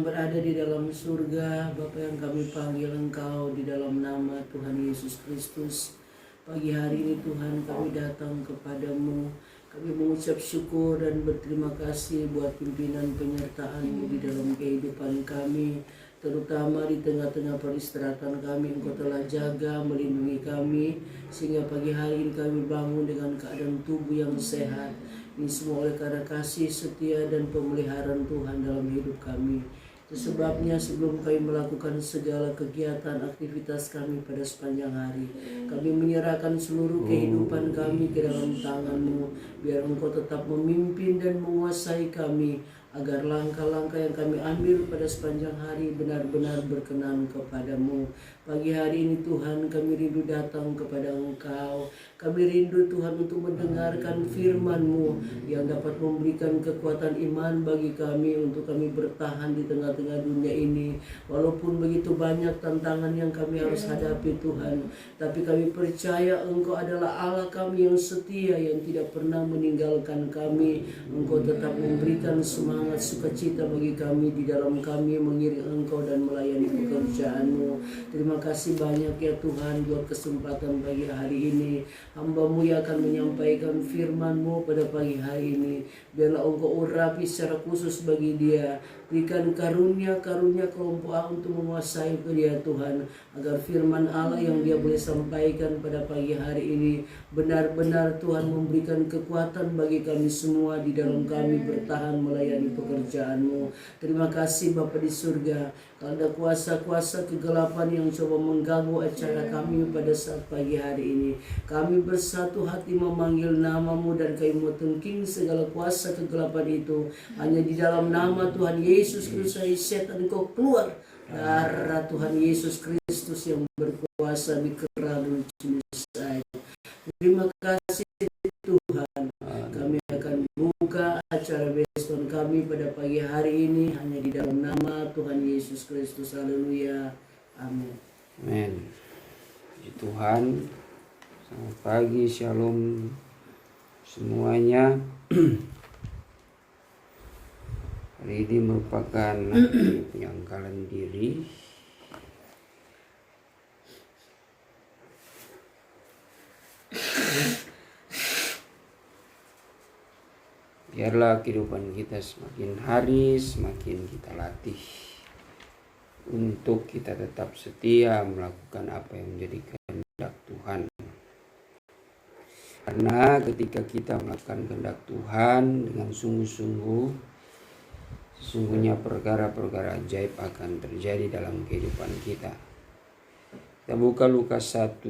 yang berada di dalam surga, Bapa yang kami panggil Engkau di dalam nama Tuhan Yesus Kristus. Pagi hari ini Tuhan kami datang kepadamu. Kami mengucap syukur dan berterima kasih buat pimpinan penyertaan-Mu di dalam kehidupan kami. Terutama di tengah-tengah peristirahatan kami, Engkau telah jaga, melindungi kami. Sehingga pagi hari ini kami bangun dengan keadaan tubuh yang sehat. Ini semua oleh karena kasih setia dan pemeliharaan Tuhan dalam hidup kami. Itu sebabnya sebelum kami melakukan segala kegiatan aktivitas kami pada sepanjang hari, kami menyerahkan seluruh kehidupan kami ke dalam tangan-Mu. Biar Engkau tetap memimpin dan menguasai kami, agar langkah-langkah yang kami ambil pada sepanjang hari benar-benar berkenan kepadamu. Pagi hari ini Tuhan kami rindu datang kepada Engkau. Kami rindu Tuhan untuk mendengarkan firman-Mu yang dapat memberikan kekuatan iman bagi kami untuk kami bertahan di tengah-tengah dunia ini. Walaupun begitu banyak tantangan yang kami harus hadapi Tuhan, tapi kami percaya Engkau adalah Allah kami yang setia, yang tidak pernah meninggalkan kami. Engkau tetap memberikan semangat sukacita bagi kami di dalam kami mengiring Engkau dan melayani pekerjaan-Mu. Terima kasih banyak ya Tuhan buat kesempatan pagi hari ini. Hamba-Mu yang akan menyampaikan firman-Mu pada pagi hari ini. Biarlah Engkau urapi secara khusus bagi dia. Berikan karunia-karunia kelompok A untuk menguasai dia Tuhan. Agar firman Allah yang dia boleh sampaikan pada pagi hari ini benar-benar Tuhan memberikan kekuatan bagi kami semua di dalam kami bertahan melayani pekerjaan-Mu. Terima kasih Bapa di surga. Kalau ada kuasa-kuasa kegelapan yang coba mengganggu acara kami pada saat pagi hari ini, kami bersatu hati memanggil nama-Mu dan kami mau tengking segala kuasa kegelapan itu. Hanya di dalam nama Tuhan Yesus Kristus, setan kau keluar. Darah Tuhan Yesus Kristus yang berkuasa di kerana saya. Terima kasih Tuhan. Kami akan buka acara Beston kami pada pagi hari ini hanya di dalam nama Tuhan Yesus Kristus. Haleluya. Amin. Amin. Puji Tuhan. Selamat pagi, shalom semuanya. Hari ini merupakan penyangkalan diri. Biarlah kehidupan kita semakin hari semakin kita latih untuk kita tetap setia melakukan apa yang menjadi kehendak Tuhan. Karena ketika kita melakukan kehendak Tuhan dengan sungguh-sungguh, sesungguhnya perkara-perkara ajaib akan terjadi dalam kehidupan kita. Kita buka Lukas 1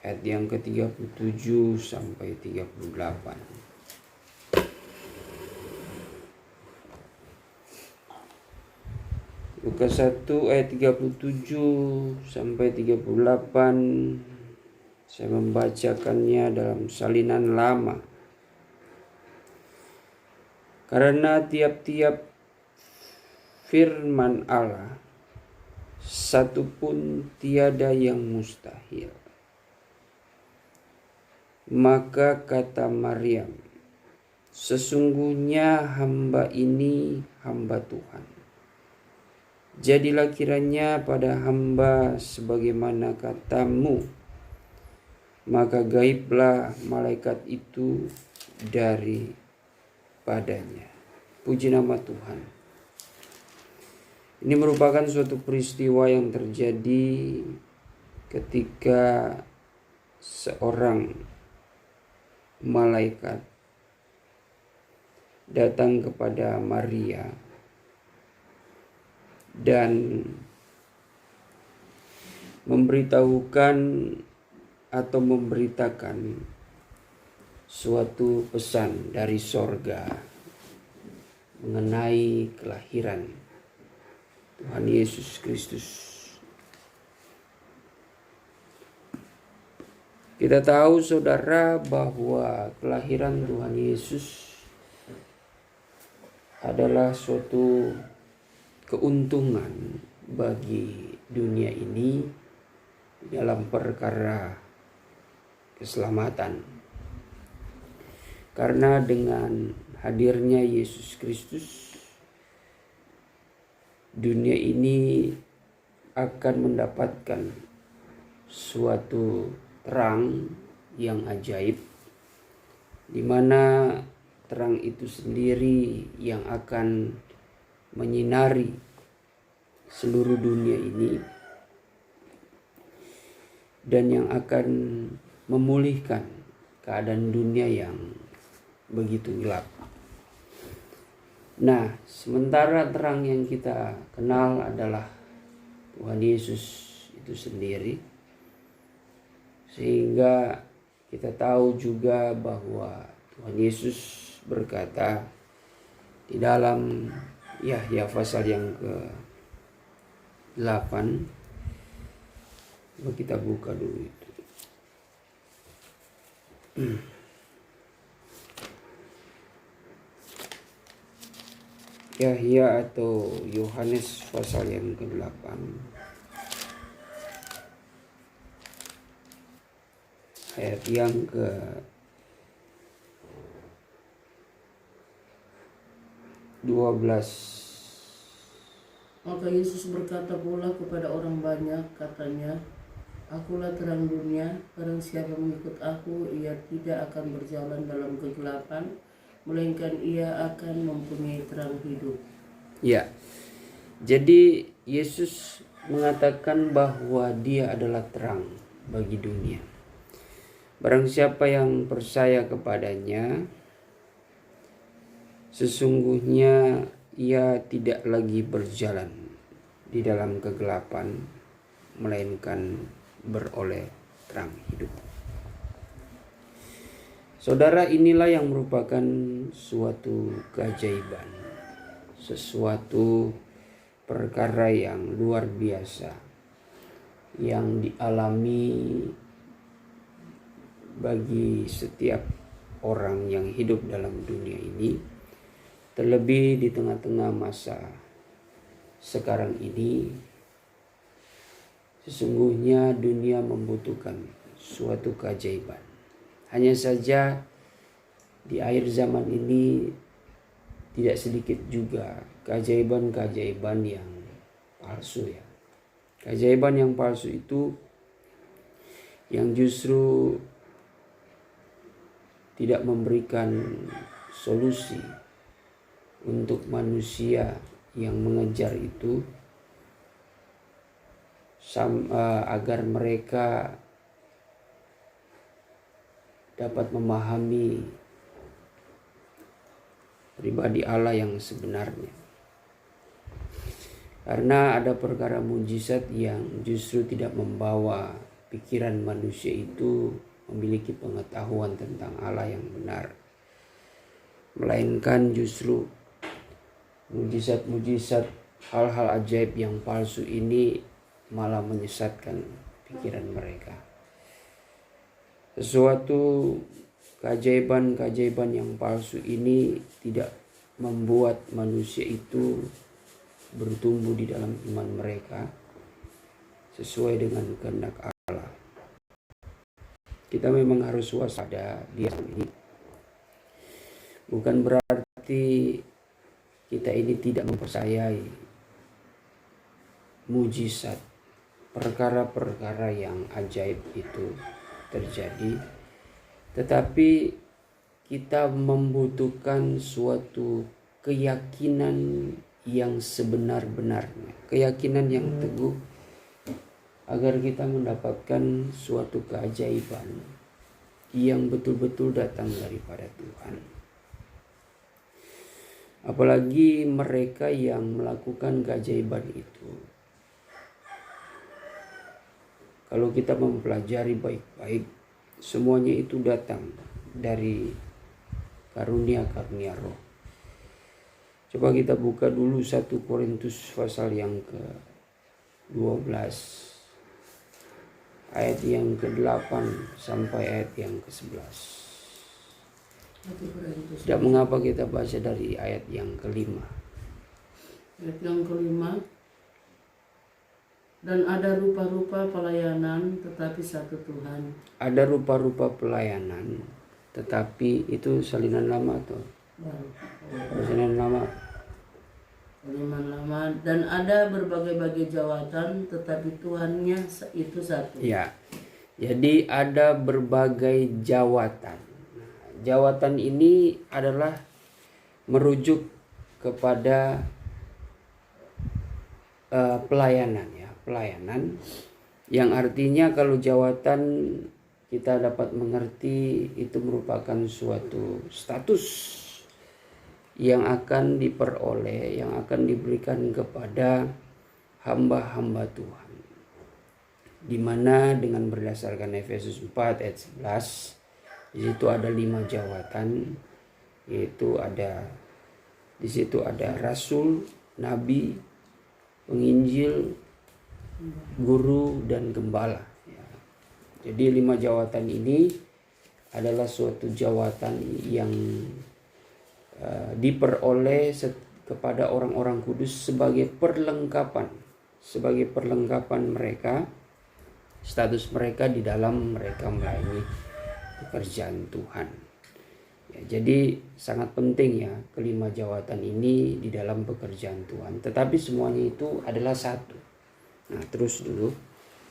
ayat yang ke-37 sampai 38. Lukas 1 ayat 37 sampai 38. Saya membacakannya dalam salinan lama. Karena tiap-tiap firman Allah, satu pun tiada yang mustahil. Maka kata Maryam, sesungguhnya hamba ini hamba Tuhan. Jadilah kiranya pada hamba sebagaimana kata-Mu. Maka gaiblah malaikat itu daripadanya. Puji nama Tuhan. Ini merupakan suatu peristiwa yang terjadi ketika seorang malaikat datang kepada Maria dan memberitahukan atau memberitakan suatu pesan dari sorga mengenai kelahiran Tuhan Yesus Kristus. Kita tahu saudara bahwa kelahiran Tuhan Yesus adalah suatu keuntungan bagi dunia ini dalam perkara keselamatan. Karena dengan hadirnya Yesus Kristus, dunia ini akan mendapatkan suatu terang yang ajaib, di mana terang itu sendiri yang akan menyinari seluruh dunia ini dan yang akan memulihkan keadaan dunia yang begitu gelap. Nah, sementara terang yang kita kenal adalah Tuhan Yesus itu sendiri, sehingga kita tahu juga bahwa Tuhan Yesus berkata di dalam Yahya pasal yang ke-8. Coba kita buka dulu itu. Yahya atau Yohanes pasal yang ke-8 ayat yang ke-12. Maka Yesus berkata pula kepada orang banyak, katanya, Akulah terang dunia, barang siapa mengikut aku, ia tidak akan berjalan dalam kegelapan, melainkan ia akan mempunyai terang hidup. Ya, jadi Yesus mengatakan bahwa dia adalah terang bagi dunia. Barang siapa yang percaya kepadanya, sesungguhnya ia tidak lagi berjalan di dalam kegelapan, melainkan beroleh terang hidup. Saudara, inilah yang merupakan suatu keajaiban, sesuatu perkara yang luar biasa yang dialami bagi setiap orang yang hidup dalam dunia ini, terlebih di tengah-tengah masa sekarang ini. Sesungguhnya dunia membutuhkan suatu keajaiban. Hanya saja di akhir zaman ini tidak sedikit juga keajaiban-keajaiban yang palsu ya. Keajaiban yang palsu itu yang justru tidak memberikan solusi untuk manusia yang mengejar itu, agar mereka dapat memahami pribadi Allah yang sebenarnya. Karena ada perkara mujizat yang justru tidak membawa pikiran manusia itu memiliki pengetahuan tentang Allah yang benar, melainkan justru mujizat-mujizat, hal-hal ajaib yang palsu ini malah menyesatkan pikiran mereka. Sesuatu keajaiban-keajaiban yang palsu ini tidak membuat manusia itu bertumbuh di dalam iman mereka sesuai dengan kehendak Allah. Kita memang harus waspada di zaman ini. Bukan berarti kita ini tidak mempercayai mujizat, perkara-perkara yang ajaib itu terjadi, tetapi kita membutuhkan suatu keyakinan yang sebenar-benarnya, keyakinan yang teguh, agar kita mendapatkan suatu keajaiban yang betul-betul datang daripada Tuhan. Apalagi mereka yang melakukan keajaiban itu, kalau kita mempelajari baik-baik, semuanya itu datang dari karunia-karunia roh. Coba kita buka dulu 1 Korintus pasal yang ke-12 ayat yang ke-8 sampai ayat yang ke-11. Tidak mengapa kita baca dari ayat yang ke-5. Ayat yang ke-5. Dan ada rupa-rupa pelayanan, tetapi satu Tuhan. Ada rupa-rupa pelayanan, tetapi itu salinan lama atau salinan lama? lama dan ada berbagai-bagai jawatan, tetapi Tuhannya itu satu. Ya, jadi ada berbagai jawatan. Jawatan ini adalah merujuk kepada pelayanan ya, pelayanan yang artinya kalau jawatan kita dapat mengerti itu merupakan suatu status yang akan diperoleh, yang akan diberikan kepada hamba-hamba Tuhan. Di mana dengan berdasarkan Efesus 4 ayat 11, di situ ada 5 jawatan, yaitu di situ ada rasul, nabi, penginjil, guru, dan gembala. Ya. Jadi 5 jawatan ini adalah suatu jawatan yang diperoleh kepada orang-orang kudus sebagai perlengkapan mereka, status mereka di dalam mereka melayani pekerjaan Tuhan. Ya, jadi sangat penting ya kelima jawatan ini di dalam pekerjaan Tuhan. Tetapi semuanya itu adalah satu. Nah, terus dulu.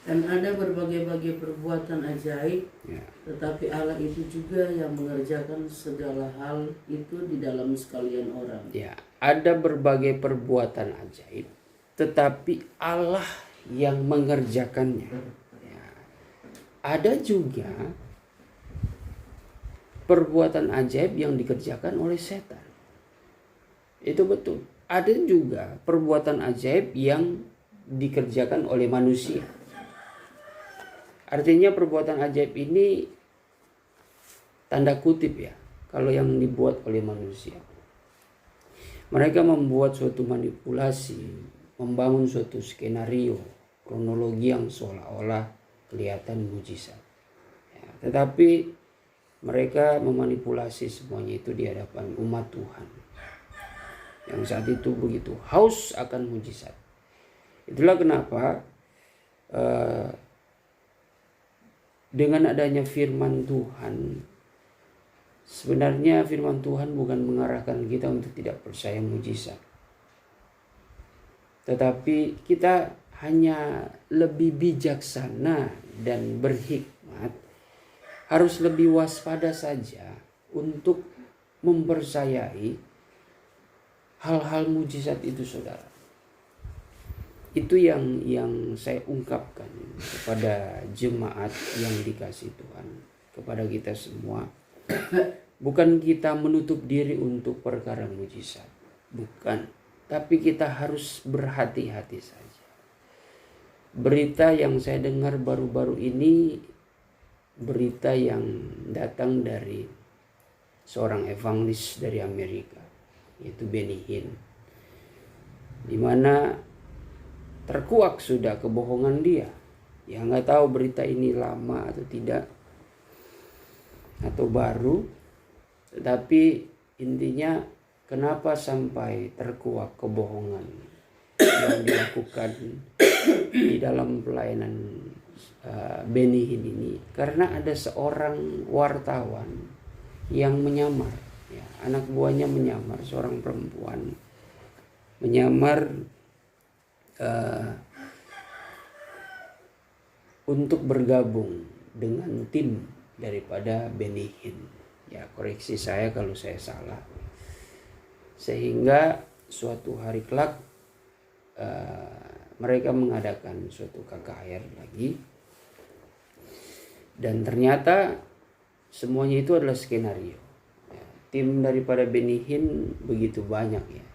Dan ada berbagai-bagai perbuatan ajaib, Ya. tetapi Allah itu juga yang mengerjakan segala hal itu di dalam sekalian orang. Ya, ada berbagai perbuatan ajaib, tetapi Allah yang mengerjakannya. Ya. Ada juga perbuatan ajaib yang dikerjakan oleh setan. Itu betul. Ada juga perbuatan ajaib yang dikerjakan oleh manusia. Artinya perbuatan ajaib ini tanda kutip ya, kalau yang dibuat oleh manusia. Mereka membuat suatu manipulasi, membangun suatu skenario, kronologi yang seolah-olah kelihatan mujizat. Ya, tetapi mereka memanipulasi semuanya itu di hadapan umat Tuhan yang saat itu begitu haus akan mujizat. Itulah kenapa dengan adanya firman Tuhan, sebenarnya firman Tuhan bukan mengarahkan kita untuk tidak percaya mujizat, tetapi kita hanya lebih bijaksana dan berhikmat, harus lebih waspada saja untuk mempercayai hal-hal mujizat itu, saudara. Itu yang saya ungkapkan kepada jemaat yang dikasih Tuhan, kepada kita semua. Bukan kita menutup diri untuk perkara mujizat, bukan. Tapi kita harus berhati-hati saja. Berita yang saya dengar baru-baru ini, berita yang datang dari seorang evangelis dari Amerika, yaitu Benny Hinn, di mana terkuak sudah kebohongan dia. Ya nggak tahu berita ini lama atau tidak, atau baru. Tetapi intinya kenapa sampai terkuak kebohongan yang dilakukan di dalam pelayanan Benny Hinn ini? Karena ada seorang wartawan yang menyamar, ya, anak buahnya menyamar, seorang perempuan menyamar untuk bergabung dengan tim daripada Benny Hinn. Ya, koreksi saya kalau saya salah. Sehingga suatu hari kelak mereka mengadakan suatu KKR lagi, dan ternyata semuanya itu adalah skenario. Ya, tim daripada Benny Hinn begitu banyak ya.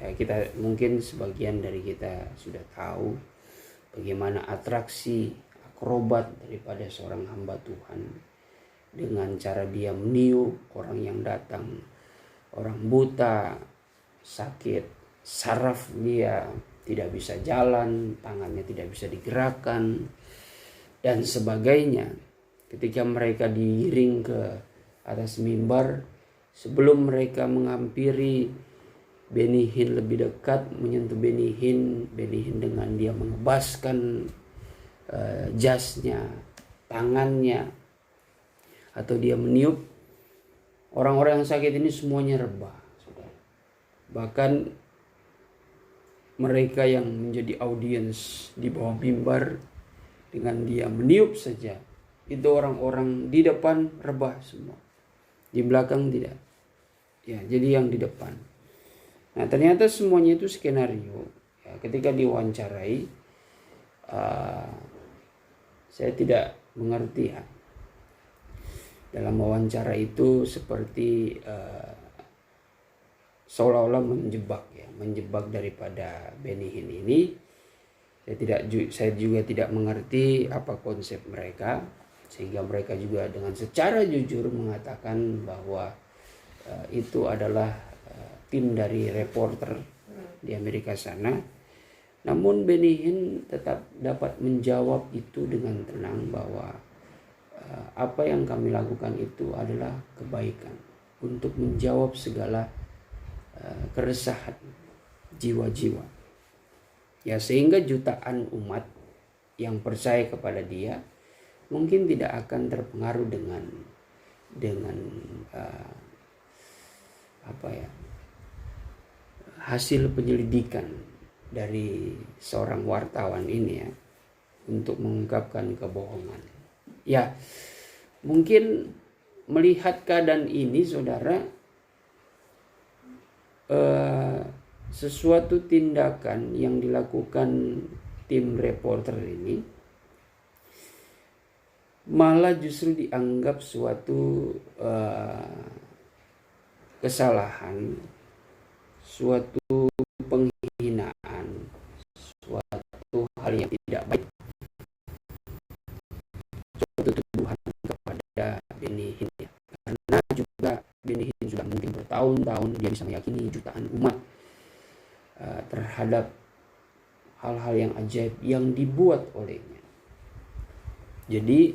Ya, kita mungkin sebagian dari kita sudah tahu bagaimana atraksi akrobat daripada seorang hamba Tuhan, dengan cara dia meniup orang yang datang, orang buta, sakit, saraf dia tidak bisa jalan, tangannya tidak bisa digerakkan, dan sebagainya. Ketika mereka diiring ke atas mimbar, sebelum mereka menghampiri Benny Hinn lebih dekat, menyentuh Benny Hinn dengan dia mengebaskan jasnya, tangannya, atau dia meniup, orang-orang yang sakit ini semuanya rebah. Bahkan mereka yang menjadi audiens di bawah mimbar, dengan dia meniup saja, itu orang-orang di depan rebah semua, di belakang tidak. Ya, jadi yang di depan. Nah, ternyata semuanya itu skenario. Ya, ketika diwawancarai, saya tidak mengerti ya. Dalam wawancara itu seperti seolah-olah menjebak daripada Benny Hinn ini. Saya juga tidak mengerti apa konsep mereka, sehingga mereka juga dengan secara jujur mengatakan bahwa itu adalah tim dari reporter di Amerika sana. Namun Benny Hinn tetap dapat menjawab itu dengan tenang bahwa apa yang kami lakukan itu adalah kebaikan untuk menjawab segala keresahan jiwa-jiwa. Ya, sehingga jutaan umat yang percaya kepada dia mungkin tidak akan terpengaruh dengan hasil penyelidikan dari seorang wartawan ini ya, untuk mengungkapkan kebohongan. Ya, mungkin melihat keadaan ini, saudara, sesuatu tindakan yang dilakukan tim reporter ini malah justru dianggap suatu kesalahan, suatu penghinaan, suatu hal yang tidak baik, suatu tuduhan kepada Benny Hinn. Karena juga Benny Hinn sudah mungkin bertahun-tahun dia bisa meyakini jutaan umat terhadap hal-hal yang ajaib yang dibuat olehnya. Jadi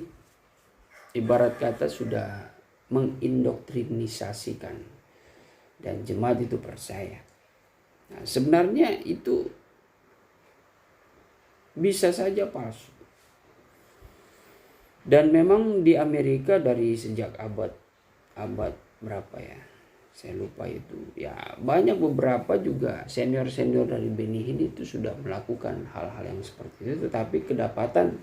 ibarat kata sudah mengindoktrinisasikan dan jemaat itu percaya. Nah, sebenarnya itu bisa saja palsu. Dan memang di Amerika dari sejak abad berapa ya? Saya lupa itu. Ya, banyak beberapa juga senior-senior dari Benny Hinn itu sudah melakukan hal-hal yang seperti itu, tetapi kedapatan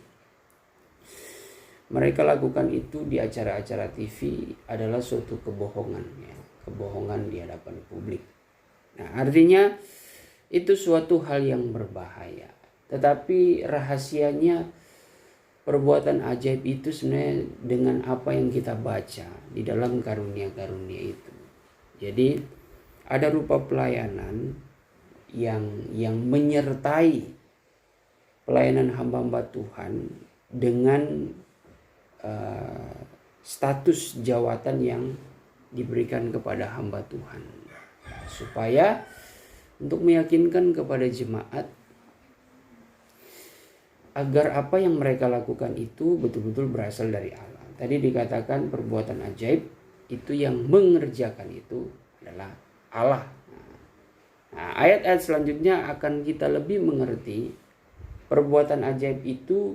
mereka lakukan itu di acara-acara TV adalah suatu kebohongan ya, kebohongan di hadapan publik. Nah, artinya itu suatu hal yang berbahaya. Tetapi rahasianya perbuatan ajaib itu sebenarnya dengan apa yang kita baca di dalam karunia-karunia itu. Jadi ada rupa pelayanan yang menyertai pelayanan hamba-hamba Tuhan dengan status jawatan yang diberikan kepada hamba Tuhan, supaya untuk meyakinkan kepada jemaat agar apa yang mereka lakukan itu betul-betul berasal dari Allah. Tadi dikatakan perbuatan ajaib itu yang mengerjakan itu adalah Allah. Nah, ayat-ayat selanjutnya akan kita lebih mengerti perbuatan ajaib itu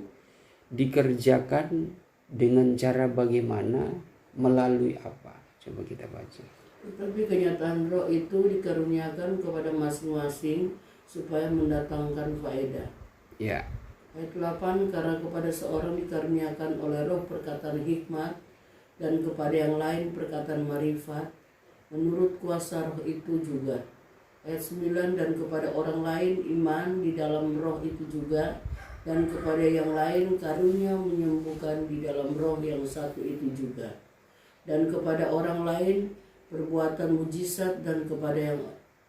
dikerjakan dengan cara bagaimana, melalui apa. Coba kita baca. Tetapi kenyataan roh itu dikaruniakan kepada masing-masing supaya mendatangkan faedah. Ya. Ayat 8, karena kepada seorang dikaruniakan oleh roh perkataan hikmat, dan kepada yang lain perkataan marifat, menurut kuasa roh itu juga. Ayat 9, dan kepada orang lain iman di dalam roh itu juga, dan kepada yang lain karunia menyembuhkan di dalam roh yang satu itu juga. Dan kepada orang lain perbuatan mujizat, dan kepada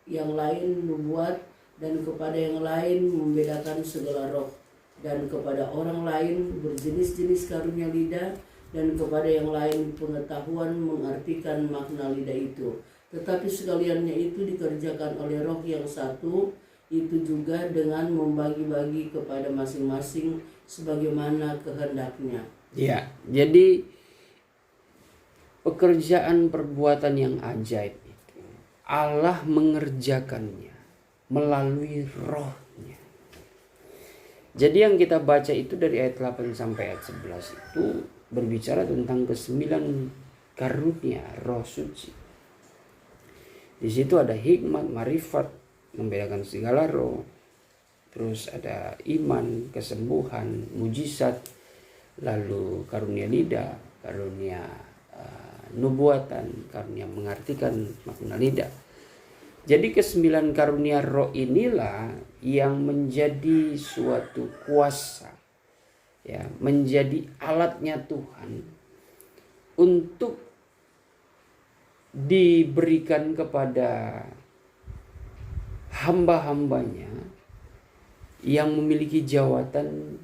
yang lain nubuat, dan kepada yang lain membedakan segala roh, dan kepada orang lain berjenis-jenis karunia lidah, dan kepada yang lain pengetahuan mengartikan makna lidah itu. Tetapi sekaliannya itu dikerjakan oleh roh yang satu, itu juga dengan membagi-bagi kepada masing-masing sebagaimana kehendaknya. Ya, jadi pekerjaan perbuatan yang ajaib itu Allah mengerjakannya melalui rohnya. Jadi yang kita baca itu dari ayat 8 sampai ayat 11 itu berbicara tentang ke-9 karunia roh suci. Di situ ada hikmat, marifat, membedakan segala roh, terus ada iman, kesembuhan, mujizat, lalu karunia lidah, karunia nubuatan, karunia mengartikan makna lidah. Jadi ke-9 karunia roh inilah yang menjadi suatu kuasa, ya, menjadi alatnya Tuhan untuk diberikan kepada hamba-hambanya yang memiliki jawatan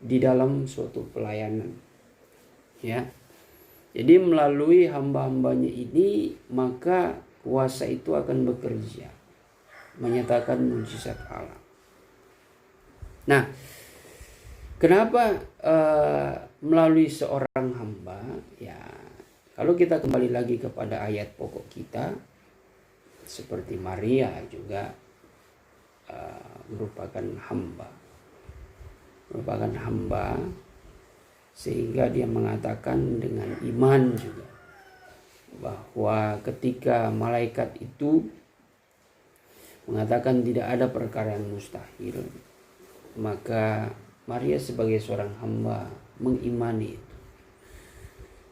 di dalam suatu pelayanan, ya. Jadi melalui hamba-hambanya ini maka kuasa itu akan bekerja menyatakan mujizat Allah. Nah, kenapa melalui seorang hamba? Ya, kalau kita kembali lagi kepada ayat pokok kita, seperti Maria juga merupakan hamba, sehingga dia mengatakan dengan iman juga bahwa ketika malaikat itu mengatakan tidak ada perkara yang mustahil, maka Maria sebagai seorang hamba mengimani itu.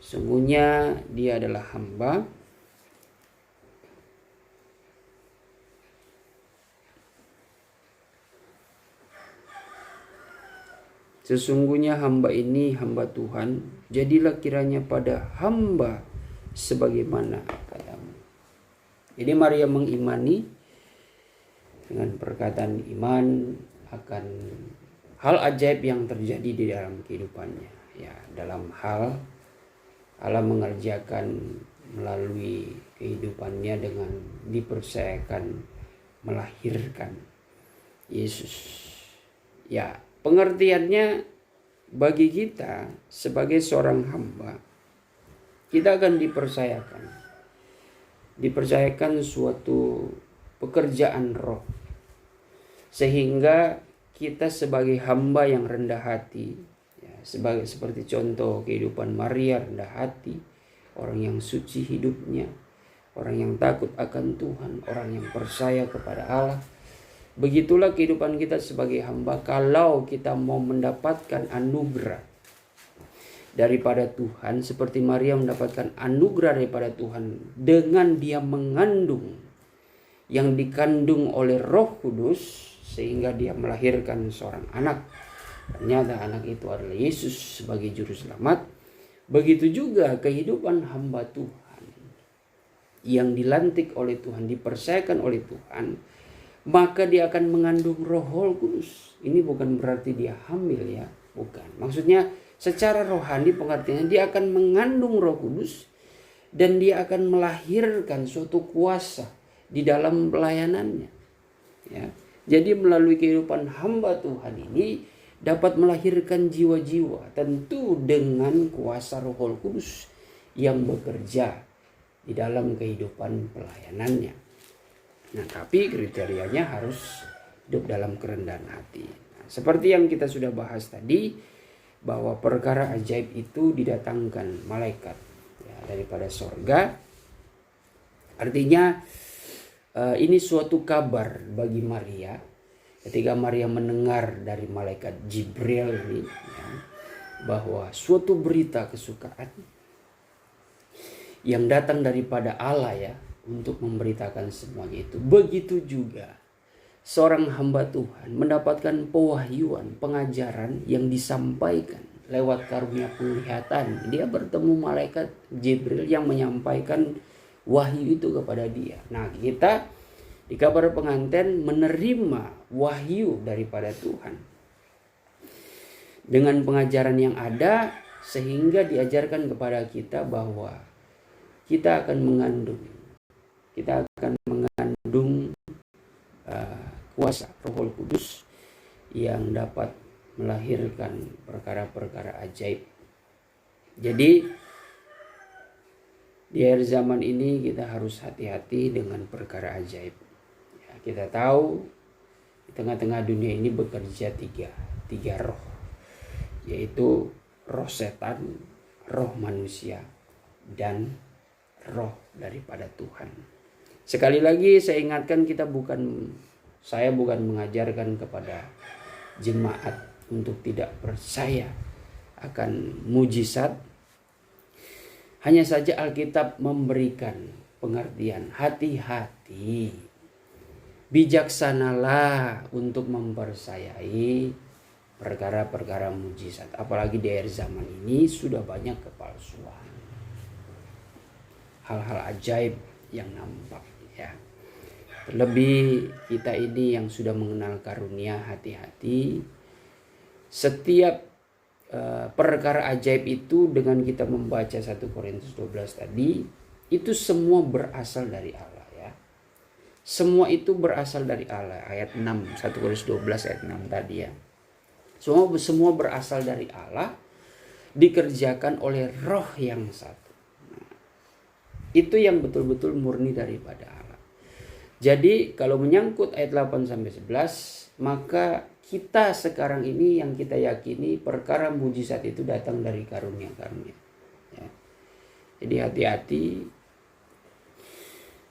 Sungguhnya dia adalah hamba Sesungguhnya hamba ini hamba Tuhan, jadilah kiranya pada hamba sebagaimana katamu. Jadi Maria mengimani dengan perkataan iman akan hal ajaib yang terjadi di dalam kehidupannya. Ya, dalam hal Allah mengerjakan melalui kehidupannya dengan dipercayakan melahirkan Yesus. Ya, pengertiannya bagi kita sebagai seorang hamba, kita akan dipercayakan suatu pekerjaan roh, sehingga kita sebagai hamba yang rendah hati, ya, seperti contoh kehidupan Maria, rendah hati, orang yang suci hidupnya, orang yang takut akan Tuhan, orang yang percaya kepada Allah. Begitulah kehidupan kita sebagai hamba kalau kita mau mendapatkan anugerah daripada Tuhan, seperti Maria mendapatkan anugerah daripada Tuhan dengan dia mengandung, yang dikandung oleh Roh Kudus, sehingga dia melahirkan seorang anak. Ternyata anak itu adalah Yesus sebagai juru selamat. Begitu juga kehidupan hamba Tuhan yang dilantik oleh Tuhan, dipercayakan oleh Tuhan, maka dia akan mengandung Roh Kudus. Ini bukan berarti dia hamil, ya, bukan. Maksudnya secara rohani pengertiannya dia akan mengandung Roh Kudus dan dia akan melahirkan suatu kuasa di dalam pelayanannya, ya. Jadi melalui kehidupan hamba Tuhan ini dapat melahirkan jiwa-jiwa, tentu dengan kuasa Roh Kudus yang bekerja di dalam kehidupan pelayanannya. Nah, tapi kriterianya harus hidup dalam kerendahan hati. Nah, seperti yang kita sudah bahas tadi, bahwa perkara ajaib itu didatangkan malaikat, ya, daripada sorga. Artinya ini suatu kabar bagi Maria. Ketika Maria mendengar dari malaikat Jibril ini, ya, bahwa suatu berita kesukaan yang datang daripada Allah, ya, untuk memberitakan semuanya itu. Begitu juga seorang hamba Tuhan mendapatkan pewahyuan, pengajaran yang disampaikan lewat karunia penglihatan. Dia bertemu malaikat Jibril yang menyampaikan wahyu itu kepada dia. Nah, kita di kabar pengantin menerima wahyu daripada Tuhan dengan pengajaran yang ada, sehingga diajarkan kepada kita bahwa kita akan mengandung kuasa Roh Kudus yang dapat melahirkan perkara-perkara ajaib. Jadi di akhir zaman ini kita harus hati-hati dengan perkara ajaib. Ya, kita tahu di tengah-tengah dunia ini bekerja tiga roh, yaitu roh setan, roh manusia, dan roh daripada Tuhan. Sekali lagi saya ingatkan, kita bukan Saya bukan mengajarkan kepada jemaat untuk tidak percaya akan mujizat. Hanya saja Alkitab memberikan pengertian, hati-hati, bijaksanalah untuk mempercayai perkara-perkara mujizat. Apalagi di akhir zaman ini sudah banyak kepalsuan, hal-hal ajaib yang nampak ya. Terlebih kita ini yang sudah mengenal karunia, hati-hati. Setiap perkara ajaib itu, dengan kita membaca 1 Korintus 12 tadi, itu semua berasal dari Allah ya. Semua itu berasal dari Allah. Ayat 6, 1 Korintus 12 ayat 6 tadi ya. Semua berasal dari Allah, dikerjakan oleh Roh yang satu. Nah, itu yang betul-betul murni daripada Allah. Jadi kalau menyangkut ayat 8-11, maka kita sekarang ini yang kita yakini perkara mujizat itu datang dari karunia-karunia. Ya. Jadi hati-hati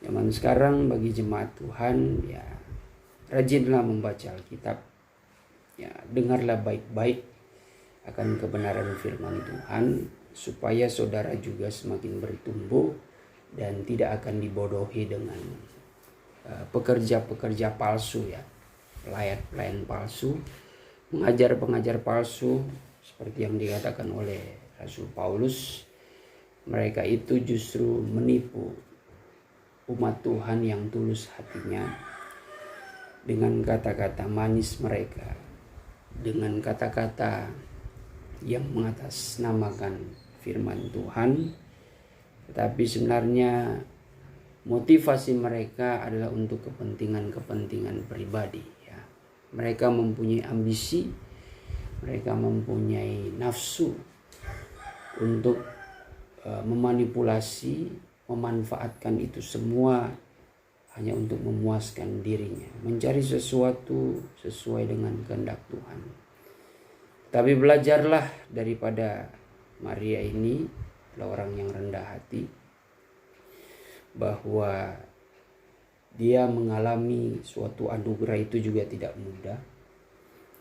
zaman sekarang bagi jemaat Tuhan ya, rajinlah membaca Alkitab. Ya, dengarlah baik-baik akan kebenaran firman Tuhan supaya saudara juga semakin bertumbuh dan tidak akan dibodohi dengan pekerja-pekerja palsu ya, pelayan-pelayan palsu, pengajar-pengajar palsu seperti yang dikatakan oleh Rasul Paulus. Mereka itu justru menipu umat Tuhan yang tulus hatinya dengan kata-kata manis mereka, dengan kata-kata yang mengatasnamakan firman Tuhan, tetapi sebenarnya motivasi mereka adalah untuk kepentingan-kepentingan pribadi ya. Mereka mempunyai ambisi, mereka mempunyai nafsu untuk memanipulasi, memanfaatkan itu semua hanya untuk memuaskan dirinya, mencari sesuatu sesuai dengan kehendak Tuhan. Tapi belajarlah daripada Maria ini, adalah orang yang rendah hati, bahwa dia mengalami suatu anugerah itu juga tidak mudah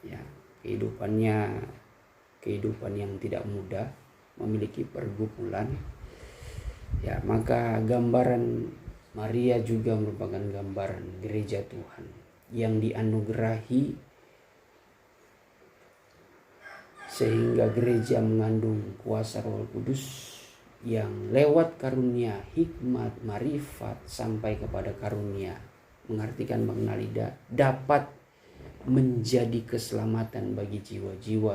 ya. Kehidupan yang tidak mudah, memiliki pergumulan ya. Maka gambaran Maria juga merupakan gambaran gereja Tuhan yang dianugerahi sehingga gereja mengandung kuasa Roh Kudus yang lewat karunia hikmat, marifat sampai kepada karunia mengartikan, mengenal lidah, dapat menjadi keselamatan bagi jiwa-jiwa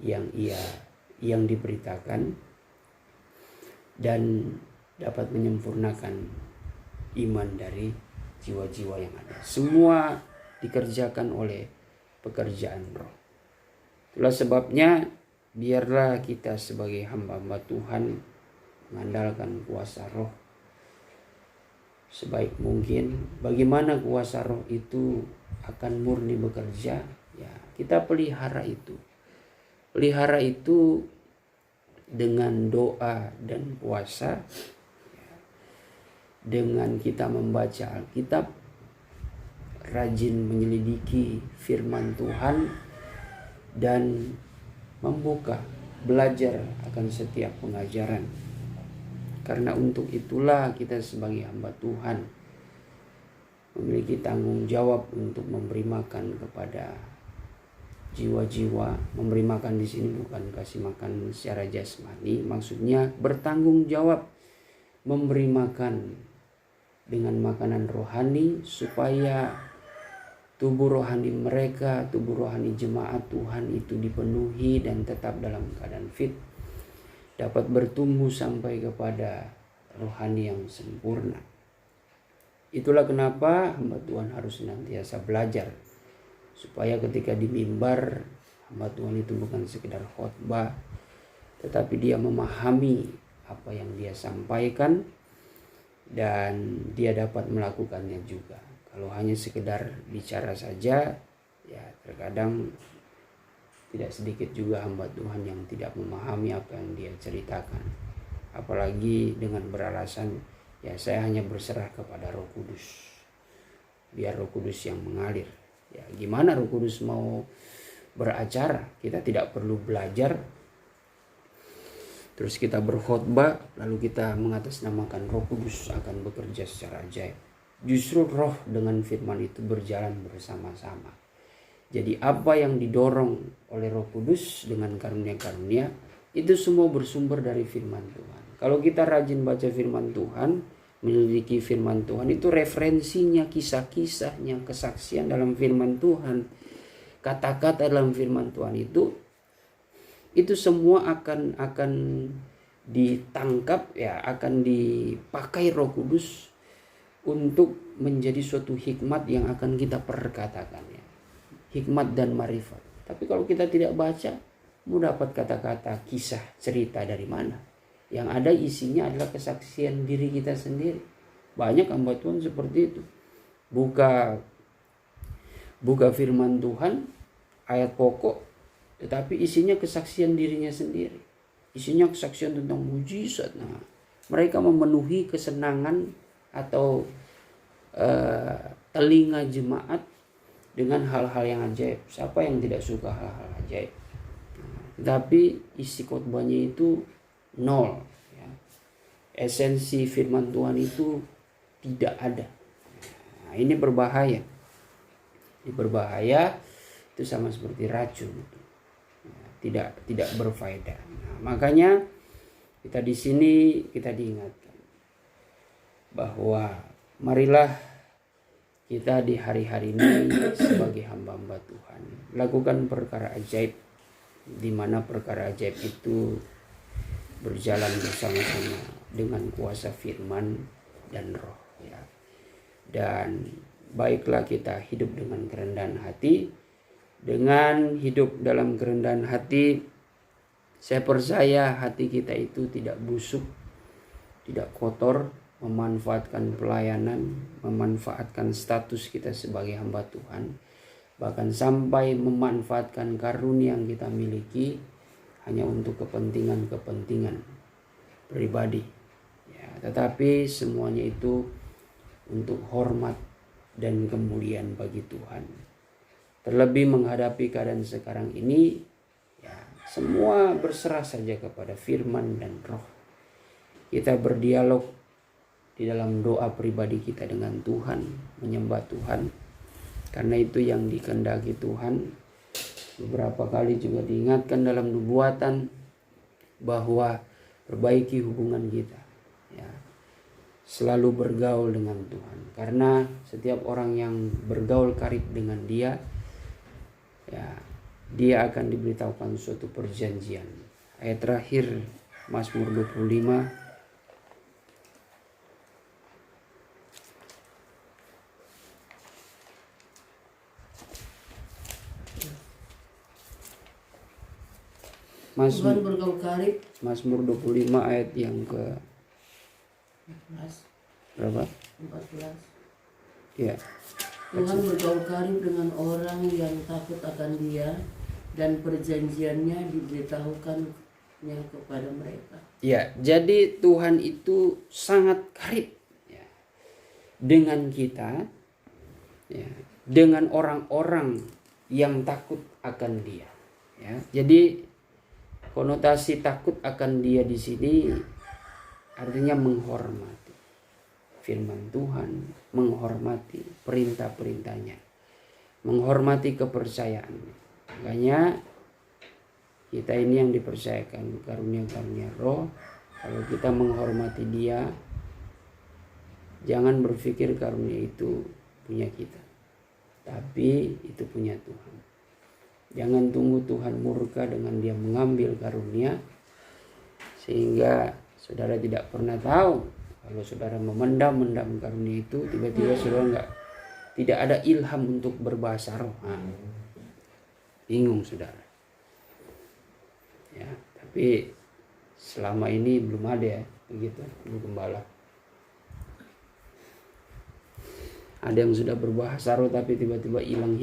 yang diberitakan dan dapat menyempurnakan iman dari jiwa-jiwa yang ada. Semua dikerjakan oleh pekerjaan Roh. Itulah sebabnya biarlah kita sebagai hamba-hamba Tuhan mengandalkan kuasa Roh sebaik mungkin. Bagaimana kuasa Roh itu akan murni bekerja ya, kita pelihara itu. Pelihara itu dengan doa dan puasa ya, dengan kita membaca Alkitab, rajin menyelidiki firman Tuhan dan membuka, belajar akan setiap pengajaran. Karena untuk itulah kita sebagai hamba Tuhan memiliki tanggung jawab untuk memberi makan kepada jiwa-jiwa. Memberi makan di sini bukan kasih makan secara jasmani, maksudnya bertanggung jawab memberi makan dengan makanan rohani supaya tubuh rohani mereka, tubuh rohani jemaat Tuhan itu dipenuhi dan tetap dalam keadaan fit, dapat bertumbuh sampai kepada rohani yang sempurna. Itulah kenapa hamba Tuhan harus senantiasa belajar, supaya ketika di mimbar hamba Tuhan itu bukan sekedar khotbah, tetapi dia memahami apa yang dia sampaikan dan dia dapat melakukannya juga. Kalau hanya sekedar bicara saja, ya terkadang tidak sedikit juga hamba Tuhan yang tidak memahami apa yang dia ceritakan. Apalagi dengan beralasan, ya saya hanya berserah kepada Roh Kudus. biar Roh Kudus yang mengalir. Ya, gimana Roh Kudus mau beracara? Kita tidak perlu belajar terus kita berkhotbah lalu kita mengatasnamakan Roh Kudus akan bekerja secara ajaib. Justru Roh dengan firman itu berjalan bersama-sama. Jadi apa yang didorong oleh Roh Kudus dengan karunia-karunia itu semua bersumber dari firman Tuhan. Kalau kita rajin baca firman Tuhan, menyelidiki firman Tuhan, itu referensinya, kisah-kisahnya, kesaksian dalam firman Tuhan, kata-kata dalam firman Tuhan itu semua akan ditangkap ya, akan dipakai Roh Kudus untuk menjadi suatu hikmat yang akan kita perkatakan ya. Hikmat dan marifat. Tapi kalau kita tidak baca, mau dapat kata-kata, kisah, cerita dari mana? Yang ada isinya adalah kesaksian diri kita sendiri. Banyak hamba Tuhan seperti itu. Buka firman Tuhan, ayat pokok, tetapi isinya kesaksian dirinya sendiri. Isinya kesaksian tentang mujizat. Nah, mereka memenuhi kesenangan atau telinga jemaat dengan hal-hal yang ajaib. Siapa yang tidak suka hal-hal ajaib? Tapi isi khotbahnya itu nol. Ya. Esensi firman Tuhan itu tidak ada. Nah, ini berbahaya. Ini berbahaya. Itu sama seperti racun. Tidak berfaedah. Nah, makanya kita di sini kita diingatkan bahwa marilah kita di hari-hari ini sebagai hamba-hamba Tuhan lakukan perkara ajaib, di mana perkara ajaib itu berjalan bersama-sama dengan kuasa firman dan Roh ya. Dan baiklah kita hidup dengan kerendahan hati. Dengan hidup dalam kerendahan hati, saya percaya hati kita itu tidak busuk, tidak kotor, memanfaatkan pelayanan, memanfaatkan status kita sebagai hamba Tuhan, bahkan sampai memanfaatkan karunia yang kita miliki hanya untuk kepentingan-kepentingan pribadi ya, tetapi semuanya itu untuk hormat dan kemuliaan bagi Tuhan. Terlebih menghadapi keadaan sekarang ini ya, semua berserah saja kepada firman dan Roh. Kita berdialog di dalam doa pribadi kita dengan Tuhan, menyembah Tuhan, karena itu yang dikehendaki Tuhan. Beberapa kali juga diingatkan dalam nubuatan bahwa perbaiki hubungan kita ya, selalu bergaul dengan Tuhan, karena setiap orang yang bergaul karib dengan Dia ya, dia akan diberitahukan suatu perjanjian. Ayat terakhir Mazmur 25 Tuhan bergaul karib. Mazmur 25 ayat yang ke 14. berapa? 14. Ya. Tuhan bergaul karib dengan orang yang takut akan Dia, dan perjanjiannya diberitahukannya kepada mereka. Ya, jadi Tuhan itu sangat karib ya, dengan kita, ya, dengan orang-orang yang takut akan Dia. Ya, jadi konotasi takut akan Dia di sini artinya menghormati firman Tuhan, menghormati perintah-perintahnya, menghormati kepercayaannya. Makanya kita ini yang dipercayakan karunia-karunia Roh. Kalau kita menghormati Dia, jangan berpikir karunia itu punya kita, tapi itu punya Tuhan. Jangan tunggu Tuhan murka dengan Dia mengambil karunia, sehingga saudara tidak pernah tahu. Kalau saudara memendam karunia itu, tiba-tiba saudara tidak ada ilham untuk berbahasa roh. Bingung saudara. Ya, tapi selama ini belum ada ya, begitu, Ibu Gembala. Ada yang sudah berbahasa roh tapi tiba-tiba hilang.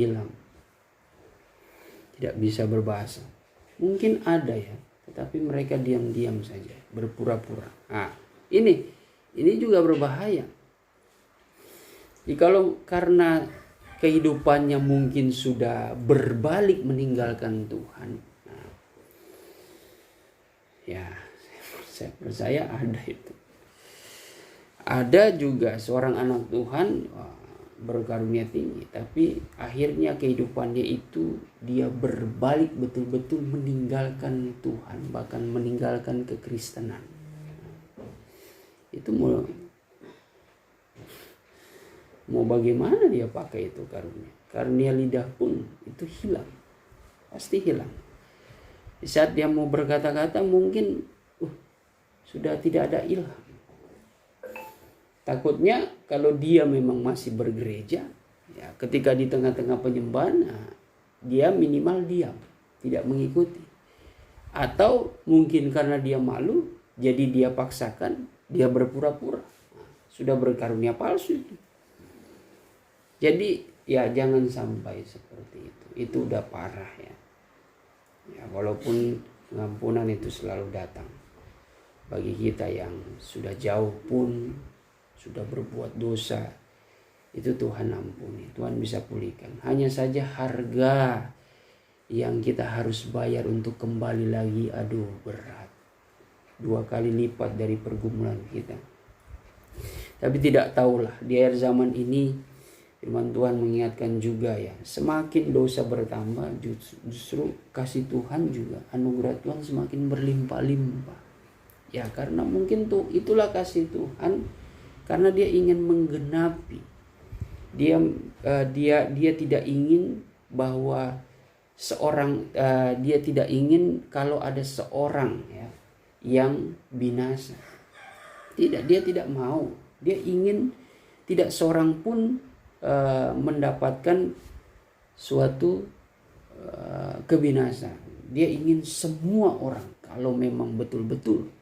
Tidak bisa berbahasa. Mungkin ada ya, tetapi mereka diam-diam saja, berpura-pura. Nah, ini juga berbahaya. Kalau karena kehidupannya mungkin sudah berbalik meninggalkan Tuhan, nah, ya saya percaya ada itu. Ada juga seorang anak Tuhan berkarunia tinggi, tapi akhirnya kehidupannya itu dia berbalik betul-betul meninggalkan Tuhan, bahkan meninggalkan kekristenan. Itu mau bagaimana dia pakai itu karunia? Karunia lidah pun itu hilang, pasti hilang. Di saat dia mau berkata-kata mungkin sudah tidak ada ilham. Takutnya kalau dia memang masih bergereja, ya ketika di tengah-tengah penyembahan, dia minimal diam, tidak mengikuti. Atau mungkin karena dia malu, jadi dia paksakan, dia berpura-pura. Sudah berkarunia palsu itu. Jadi ya jangan sampai seperti itu. Itu udah parah ya. Ya walaupun pengampunan itu selalu datang. Bagi kita yang sudah jauh pun, sudah berbuat dosa, itu Tuhan ampuni, Tuhan bisa pulihkan. Hanya saja harga yang kita harus bayar untuk kembali lagi, aduh berat. 2 kali lipat dari pergumulan kita. Tapi tidak tahulah, di akhir zaman ini firman Tuhan mengingatkan juga ya, semakin dosa bertambah justru kasih Tuhan juga, anugerah Tuhan semakin berlimpah-limpah. Ya karena mungkin itulah kasih Tuhan. Karena dia ingin menggenapi, dia tidak ingin bahwa dia tidak ingin kalau ada seorang ya yang binasa. Tidak, dia tidak mau. Dia ingin tidak seorang pun mendapatkan suatu kebinasaan. Dia ingin semua orang, kalau memang betul-betul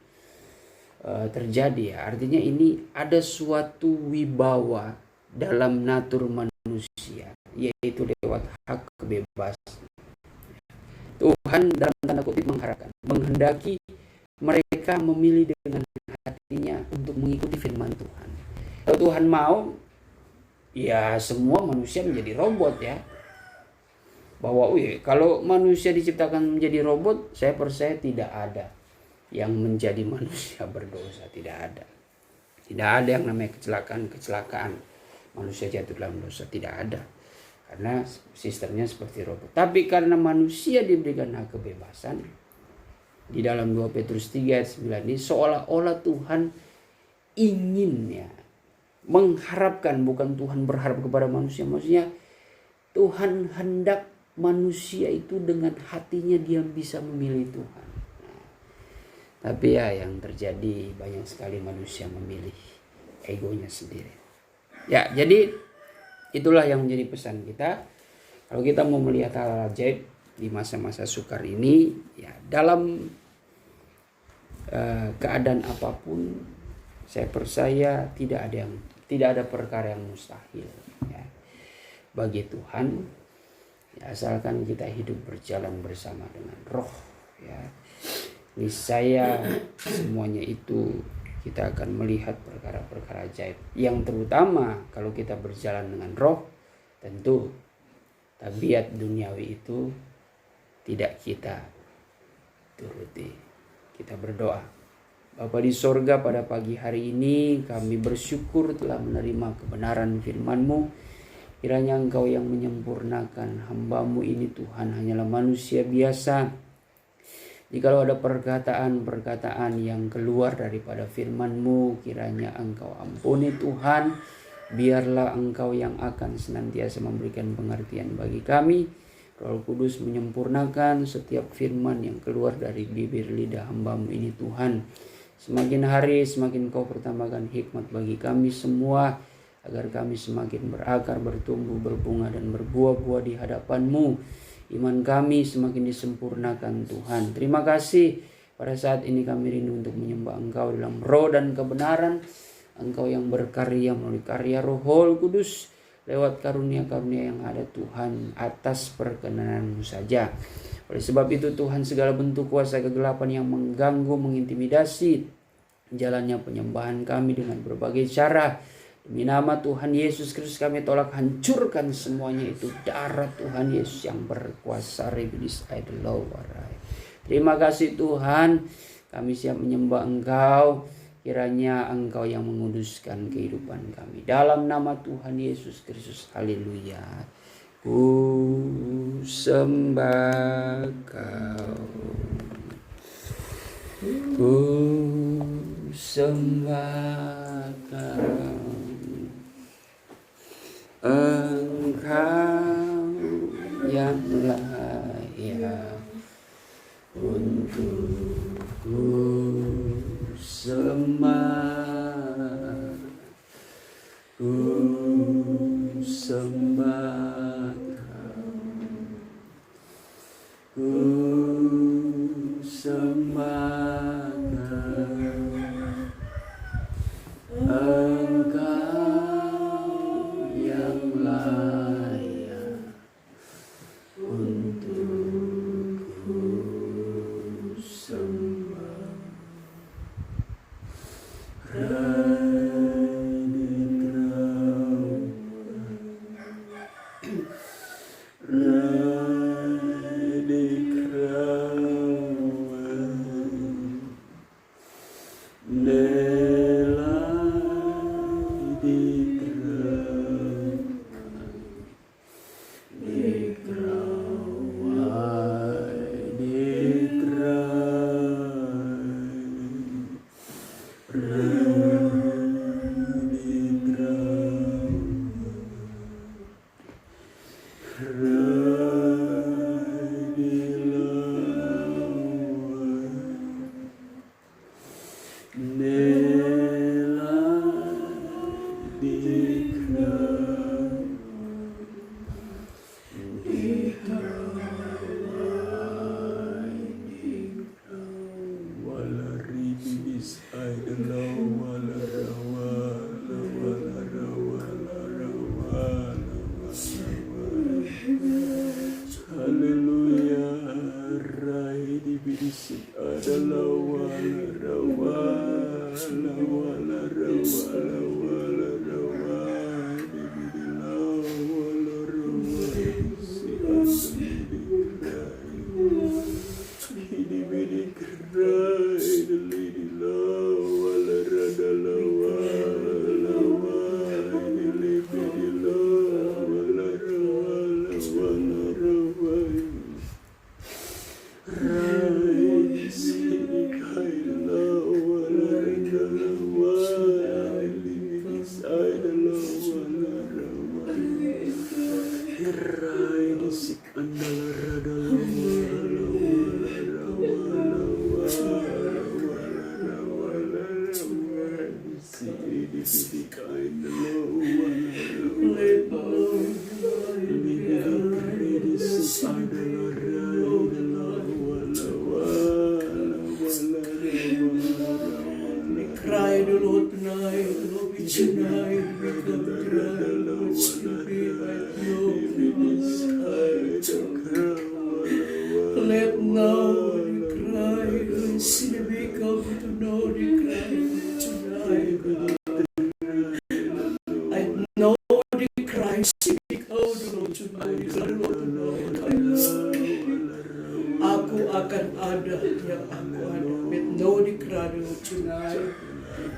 terjadi ya, artinya ini ada suatu wibawa dalam natur manusia, yaitu lewat hak kebebasan. Tuhan dalam tanda kutip menghendaki mereka memilih dengan hatinya untuk mengikuti firman Tuhan. Kalau Tuhan mau, ya semua manusia menjadi robot ya. Bahwa kalau manusia diciptakan menjadi robot, saya percaya tidak ada yang menjadi manusia berdosa, tidak ada. Tidak ada yang namanya kecelakaan manusia jatuh dalam dosa, tidak ada. Karena sistemnya seperti robot. Tapi karena manusia diberikan hak kebebasan, di dalam 2 Petrus 3 ayat 9 ini seolah-olah Tuhan ingin ya mengharapkan, bukan Tuhan berharap kepada manusia, maksudnya Tuhan hendak manusia itu dengan hatinya dia bisa memilih Tuhan. Tapi ya yang terjadi banyak sekali manusia memilih egonya sendiri. Ya jadi itulah yang menjadi pesan kita. Kalau kita mau melihat hal ajaib di masa-masa sukar ini, ya dalam keadaan apapun, saya percaya tidak ada perkara yang mustahil ya bagi Tuhan. Ya, asalkan kita hidup berjalan bersama dengan Roh ya. Niscaya semuanya itu kita akan melihat perkara-perkara ajaib. Yang terutama kalau kita berjalan dengan Roh, tentu tabiat duniawi itu tidak kita turuti. Kita berdoa. Bapa di sorga, pada pagi hari ini kami bersyukur telah menerima kebenaran firman-Mu. Kiranya Engkau yang menyempurnakan hamba-Mu ini Tuhan, hanyalah manusia biasa. Jikalau ada perkataan-perkataan yang keluar daripada firman-Mu, kiranya Engkau ampuni Tuhan. Biarlah Engkau yang akan senantiasa memberikan pengertian bagi kami. Roh Kudus menyempurnakan setiap firman yang keluar dari bibir lidah hamba-Mu ini Tuhan. Semakin hari semakin Kau pertambakan hikmat bagi kami semua, agar kami semakin berakar, bertumbuh, berbunga dan berbuah-buah di hadapan-Mu. Iman kami semakin disempurnakan Tuhan. Terima kasih pada saat ini kami rindu untuk menyembah Engkau dalam roh dan kebenaran. Engkau yang berkarya melalui karya Roh Kudus lewat karunia-karunia yang ada Tuhan, atas perkenan-Mu saja. Oleh sebab itu Tuhan, segala bentuk kuasa kegelapan yang mengganggu, mengintimidasi jalannya penyembahan kami dengan berbagai cara, Demi nama Tuhan Yesus Kristus kami tolak, hancurkan semuanya itu. Darah Tuhan Yesus yang berkuasa. Terima kasih Tuhan, kami siap menyembah Engkau. Kiranya Engkau yang menguduskan kehidupan kami. Dalam nama Tuhan Yesus Kristus, haleluya. Ku sembah Kau, ku sembah Kau. Engkau yang layak untuk ku sembah, ku sembah Kau, ku sembah Kau. Engkau yang layak untuk ku sembah.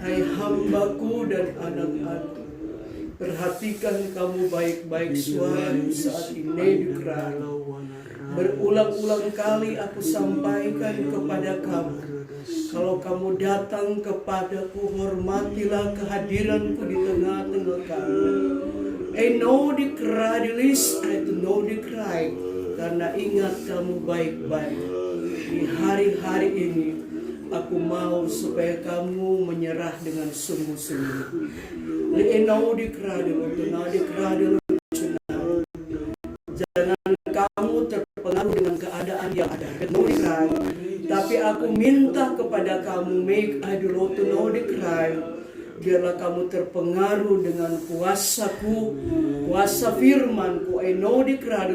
Hai hambaku dan anak-anak, perhatikan kamu baik-baik suaraku saat ini dikerah. Berulang-ulang kali aku sampaikan kepada kamu, kalau kamu datang kepadaku, hormatilah kehadiranku di tengah-tengah kamu. I know the cry, the least I know the cry, karena ingat kamu baik-baik. Di hari-hari ini aku mau supaya kamu menyerah dengan sungguh-sungguh. Jangan kamu terpengaruh dengan keadaan yang ada. Tapi aku minta kepada kamu, make I do not know the cry. Biarlah kamu terpengaruh dengan kuasaku, kuasa firmanku. I know the cry,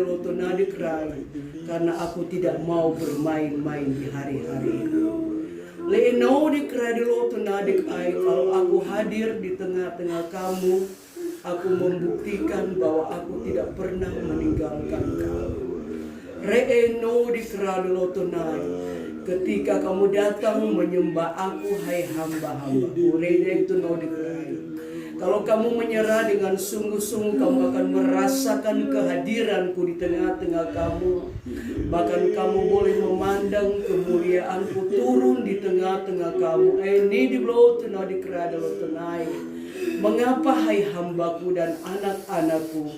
karena aku tidak mau bermain-main di hari-hari ini. Leno dikradilo tunadik ai, kalau aku hadir di tengah-tengah kamu, aku membuktikan bahwa aku tidak pernah meninggalkan kamu. Reeno dikradilo tunai, ketika kamu datang menyembah aku, hai hamba-hambaku. Rene itu no dikrai. Kalau kamu menyerah dengan sungguh-sungguh, kamu akan merasakan kehadiranku di tengah-tengah kamu. Bahkan kamu boleh memandang kemuliaanku turun di tengah-tengah kamu. Ini di bawah tunai dikradilo tunai. Mengapa hai hambaku dan anak-anakku?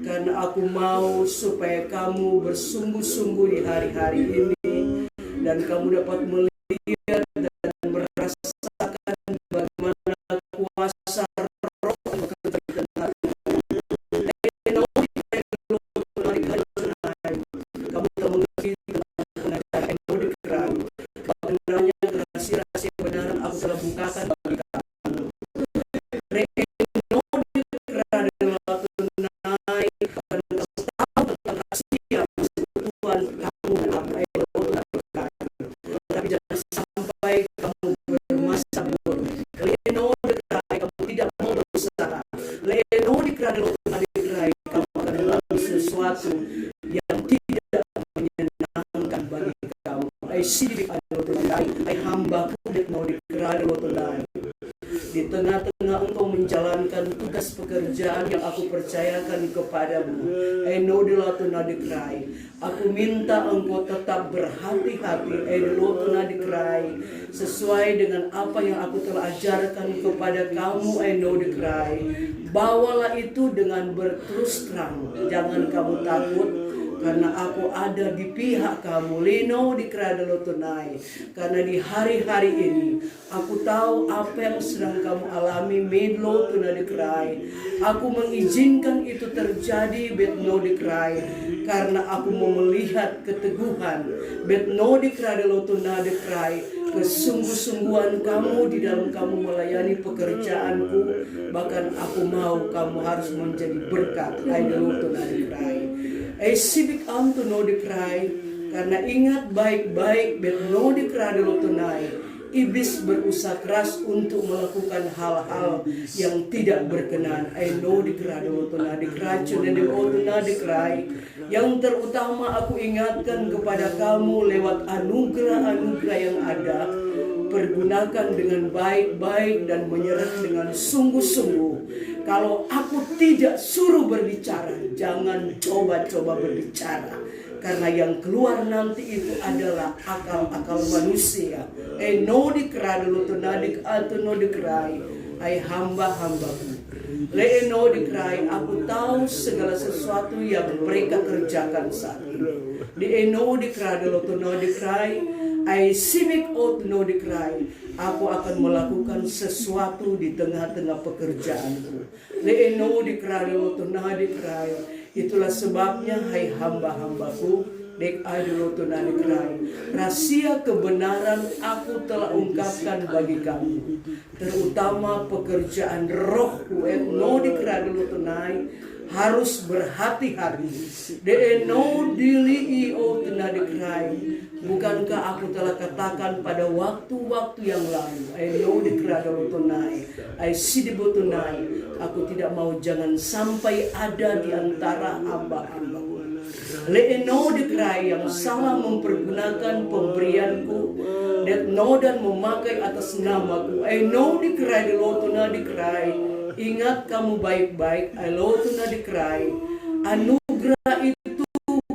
Karena aku mau supaya kamu bersungguh-sungguh di hari-hari ini, dan kamu dapat melihat dan merasakan bagaimana kuasa roh bekerja di tengah. Kamu tak mengerti tentang pengajaran bahwa rahasia-rahasia kebenaran aku telah bukakan bagi kamu. Sesuatu yang tidak menyenangkan bagi kamu. Ai hambaku det mau dikradelo tunai. Di tengah-tengah engkau menjalankan tugas pekerjaan yang aku percayakan kepadamu, aku minta engkau tetap berhati-hati, sesuai dengan apa yang aku telah ajarkan kepada kamu. Bawalah itu dengan berterus terang, jangan kamu takut, karena aku ada di pihak kamu. Lino dikradelo tunai. Karena di hari-hari ini aku tahu apa yang sedang kamu alami. Medlo tunai dikrai. Aku mengizinkan itu terjadi. Betno dikrai. Karena aku mau melihat keteguhan. Betno dikradelo tunai dikrai. Kesungguh-sungguhan kamu di dalam kamu melayani pekerjaanku. Bahkan aku mau kamu harus menjadi berkat. Aidelo tunai dikrai. Sibik antu no dikrai, karena ingat baik-baik bet no dikrai dulu tunai. Iblis berusaha keras untuk melakukan hal-hal yang tidak berkenan. I know dikrai dulu tunai dikrai cuman dikrai. Yang terutama aku ingatkan kepada kamu lewat anugerah-anugerah yang ada. Pergunakan dengan baik-baik dan menyerah dengan sungguh-sungguh. Kalau aku tidak suruh berbicara, jangan coba-coba berbicara. Karena yang keluar nanti itu adalah akal-akal manusia. No dikrai dulu tunadik atau no dikrai. Hai hamba-hambaku. No dikrai, aku tahu segala sesuatu yang mereka kerjakan saat ini. Di no dikrai dulu tunadik dikrai. I simik out no dikrai. Aku akan melakukan sesuatu di tengah-tengah pekerjaanku. Leeno dikrai loto nah dikrai. Itulah sebabnya hai hamba-hambaku dek adilo to nah dikrai. Rahasia kebenaran aku telah ungkapkan bagi kamu. Terutama pekerjaan rohku no dikrai loto nai. Harus berhati-hati. Deeno dili o tenadikrai. Bukankah aku telah katakan pada waktu-waktu yang lalu, ayo dikradalo tunai, ay sidibo tunai. Aku tidak mau jangan sampai ada di antara hamba-hambaku. Leeno dikrai yang salah mempergunakan pemberianku, detno dan memakai atas namaku. Ayo dikrai dilo tunai dikrai. Ingat kamu baik-baik, ayo tunai dikrai. Anugerah itu,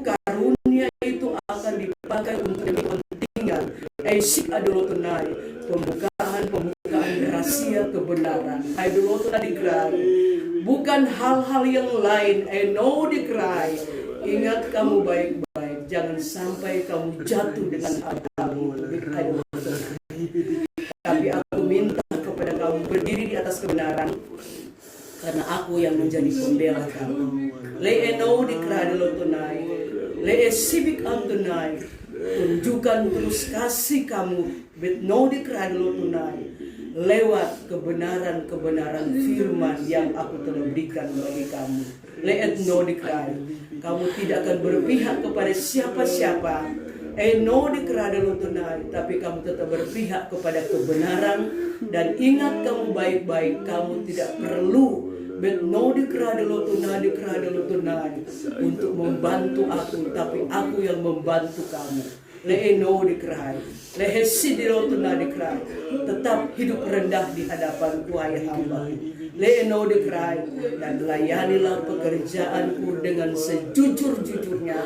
karunia itu akan dipakai untuk kepentingan. Esik adalah tunai, pembukaan rahasia kebenaran. Adalah tunai dikrai. Bukan hal-hal yang lain. Eno dikrai. Ingat kamu baik-baik, jangan sampai kamu jatuh dengan hartamu. Tapi aku minta kepada kamu berdiri di atas kebenaran, karena aku yang menjadi pembela kamu. Leeno dikrai dulu tunai. Le sibik tunai, tunjukkan terus kasih kamu betno dikrai dulu tunai lewat kebenaran-kebenaran firman yang aku telah berikan bagi kamu. Le etno dikrai, kamu tidak akan berpihak kepada siapa-siapa, No dikerada lo tunai, tapi kamu tetap berpihak kepada kebenaran. Dan ingat kamu baik-baik, kamu tidak perlu no dikerada lo tunai untuk membantu aku, tapi aku yang membantu kamu. No dikerai, lehesi di lo tunai dikerai, tetap hidup rendah di hadapanku hai hamba. No dikerai, dan layanilah pekerjaanku dengan sejujur-jujurnya,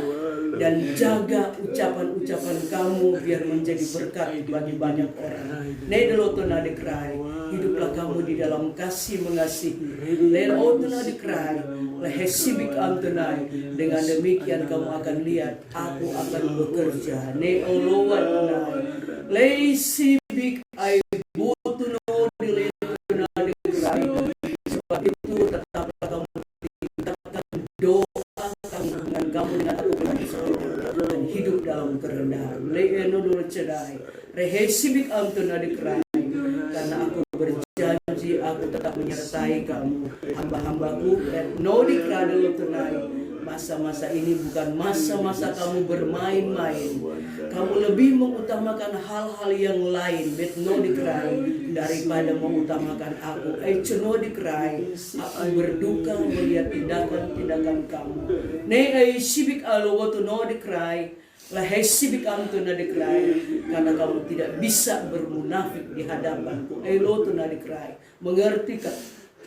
dan jaga ucapan-ucapan kamu biar menjadi berkat bagi banyak orang. Nedelotona dikerai, hiduplah kamu di dalam kasih mengasihi. Leotona dikerai, lehesibik amtenai. Dengan demikian kamu akan lihat aku akan bekerja. Neolowatunai, leisibik aibutuno diletona dikerai. Sebab itu tetaplah kamu tingkatkan doa kamu dengan kamu dengan aku dan hidup dalam kerendahan. Leeno dulu cedai, rehesibik amtuna dikerai, karena aku berjanji aku tetap menyertai kamu, hamba-hambaku. No dikerada lo tunai. Masa-masa ini bukan masa-masa kamu bermain-main. Kamu lebih mengutamakan hal-hal yang lain, no dikerai, daripada mengutamakan aku. No dikerai, aku berduka melihat tindakan-tindakan kamu. Sibik alogoto no dikerai, lahesibik amto na dikerai, karena kamu tidak bisa bermunafik di hadapanku. Eloto na dikerai, mengerti kan?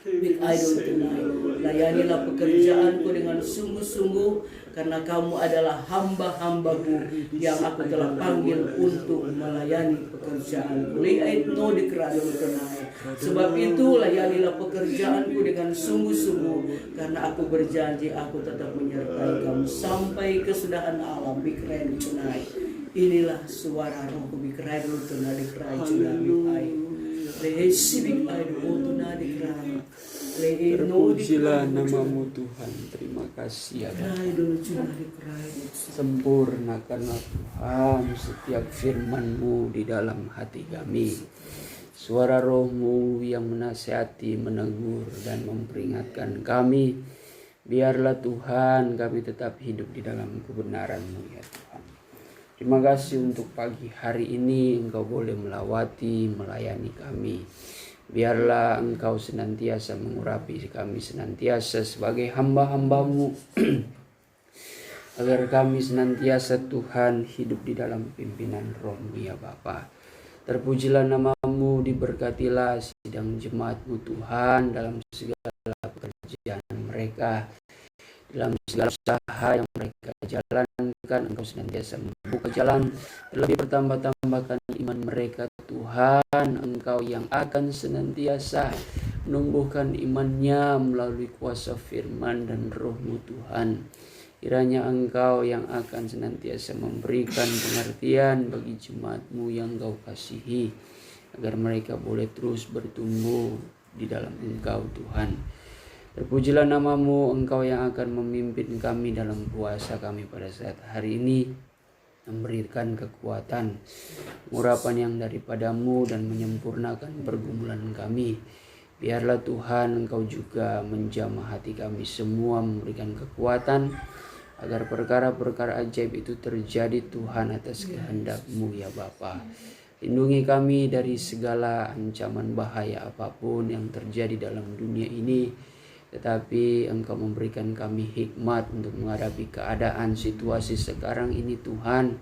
Big idol tunai, layanilah pekerjaanku dengan sungguh-sungguh, karena kamu adalah hamba-hambaku yang aku telah panggil untuk melayani pekerjaanku. Lihat no dikerada tunai. Sebab itu layanilah pekerjaanku dengan sungguh-sungguh, karena aku berjanji aku tetap menyertai kamu sampai kesudahan alam. Big red tunai. Inilah suara rohku big red tunai dikerai tunai. Lehesibik idol tunai dikerai. Terpujilah namamu Tuhan. Terima kasih ya Bapa. Sempurnakanlah Tuhan setiap firman-Mu di dalam hati kami. Suara Roh-Mu yang menasihati, menegur dan memperingatkan kami. Biarlah Tuhan kami tetap hidup di dalam kebenaran-Mu ya Tuhan. Terima kasih untuk pagi hari ini Engkau boleh melawati, melayani kami. Biarlah Engkau senantiasa mengurapi kami senantiasa sebagai hamba-hamba-Mu. Agar kami senantiasa Tuhan hidup di dalam pimpinan Roh-Mu ya Bapa. Terpujilah namamu, diberkatilah sidang jemaat-Mu Tuhan dalam segala pekerjaan mereka. Dalam segala usaha yang mereka jalankan, Engkau senantiasa membuka jalan. Terlebih bertambah-tambahkan iman mereka Tuhan. Engkau yang akan senantiasa menumbuhkan imannya melalui kuasa firman dan Roh-Mu Tuhan. Kiranya Engkau yang akan senantiasa memberikan pengertian bagi jemaat-Mu yang Engkau kasihi, agar mereka boleh terus bertumbuh di dalam Engkau Tuhan. Terpujilah namamu, Engkau yang akan memimpin kami dalam puasa kami pada saat hari ini, memberikan kekuatan, urapan yang daripada-Mu dan menyempurnakan pergumulan kami. Biarlah Tuhan Engkau juga menjamah hati kami semua, memberikan kekuatan agar perkara-perkara ajaib itu terjadi Tuhan atas kehendak-Mu ya Bapa. Lindungi kami dari segala ancaman bahaya apapun yang terjadi dalam dunia ini, tetapi Engkau memberikan kami hikmat untuk menghadapi keadaan situasi sekarang ini Tuhan,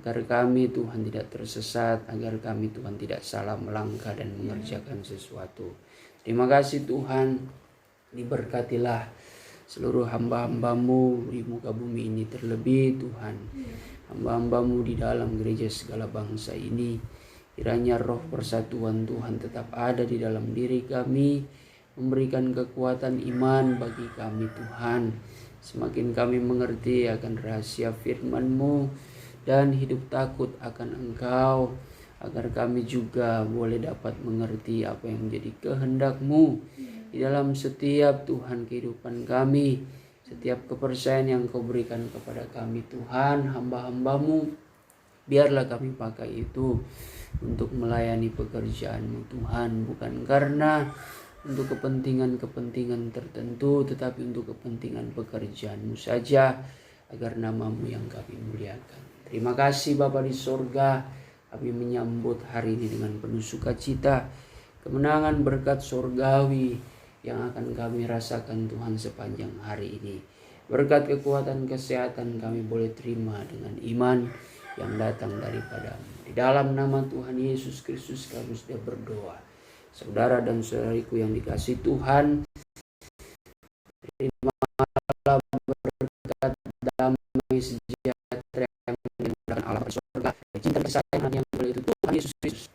agar kami Tuhan tidak tersesat, agar kami Tuhan tidak salah melangkah dan mengerjakan sesuatu. Terima kasih Tuhan, diberkatilah seluruh hamba-hamba-Mu di muka bumi ini, terlebih Tuhan hamba-hamba-Mu di dalam gereja segala bangsa ini. Kiranya roh persatuan Tuhan tetap ada di dalam diri kami, memberikan kekuatan iman bagi kami Tuhan. Semakin kami mengerti akan rahasia firman-Mu dan hidup takut akan Engkau, agar kami juga boleh dapat mengerti apa yang menjadi kehendak-Mu di dalam setiap Tuhan kehidupan kami, setiap kepercayaan yang Kau berikan kepada kami Tuhan, hamba-hamba-Mu. Biarlah kami pakai itu untuk melayani pekerjaan-Mu Tuhan, bukan karena untuk kepentingan-kepentingan tertentu, tetapi untuk kepentingan pekerjaan-Mu saja, agar nama-Mu yang kami muliakan. Terima kasih Bapa di sorga, kami menyambut hari ini dengan penuh sukacita, kemenangan berkat sorgawi yang akan kami rasakan Tuhan sepanjang hari ini. Berkat kekuatan kesehatan kami boleh terima dengan iman yang datang daripadamu. Di dalam nama Tuhan Yesus Kristus kami sudah berdoa. Saudara dan saudariku yang dikasihi Tuhan, terimalah berkat damai sejahtera yang menyenangkan Allah di surga, cinta kesayangan yang mulia itu Tuhan Yesus Kristus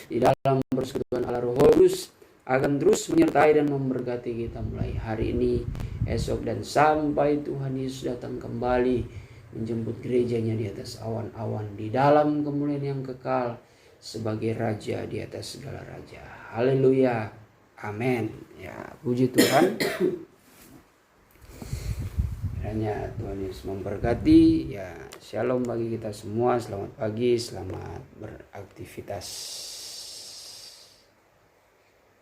di dalam persekutuan Allah Roh Kudus akan terus menyertai dan memberkati kita mulai hari ini, esok, dan sampai Tuhan Yesus datang kembali menjemput gerejanya di atas awan-awan di dalam kemuliaan yang kekal sebagai Raja di atas segala raja. Haleluya, amin. Ya, puji Tuhan. Kiranya Tuhan Yesus memberkati. Ya, shalom bagi kita semua. Selamat pagi, selamat beraktivitas.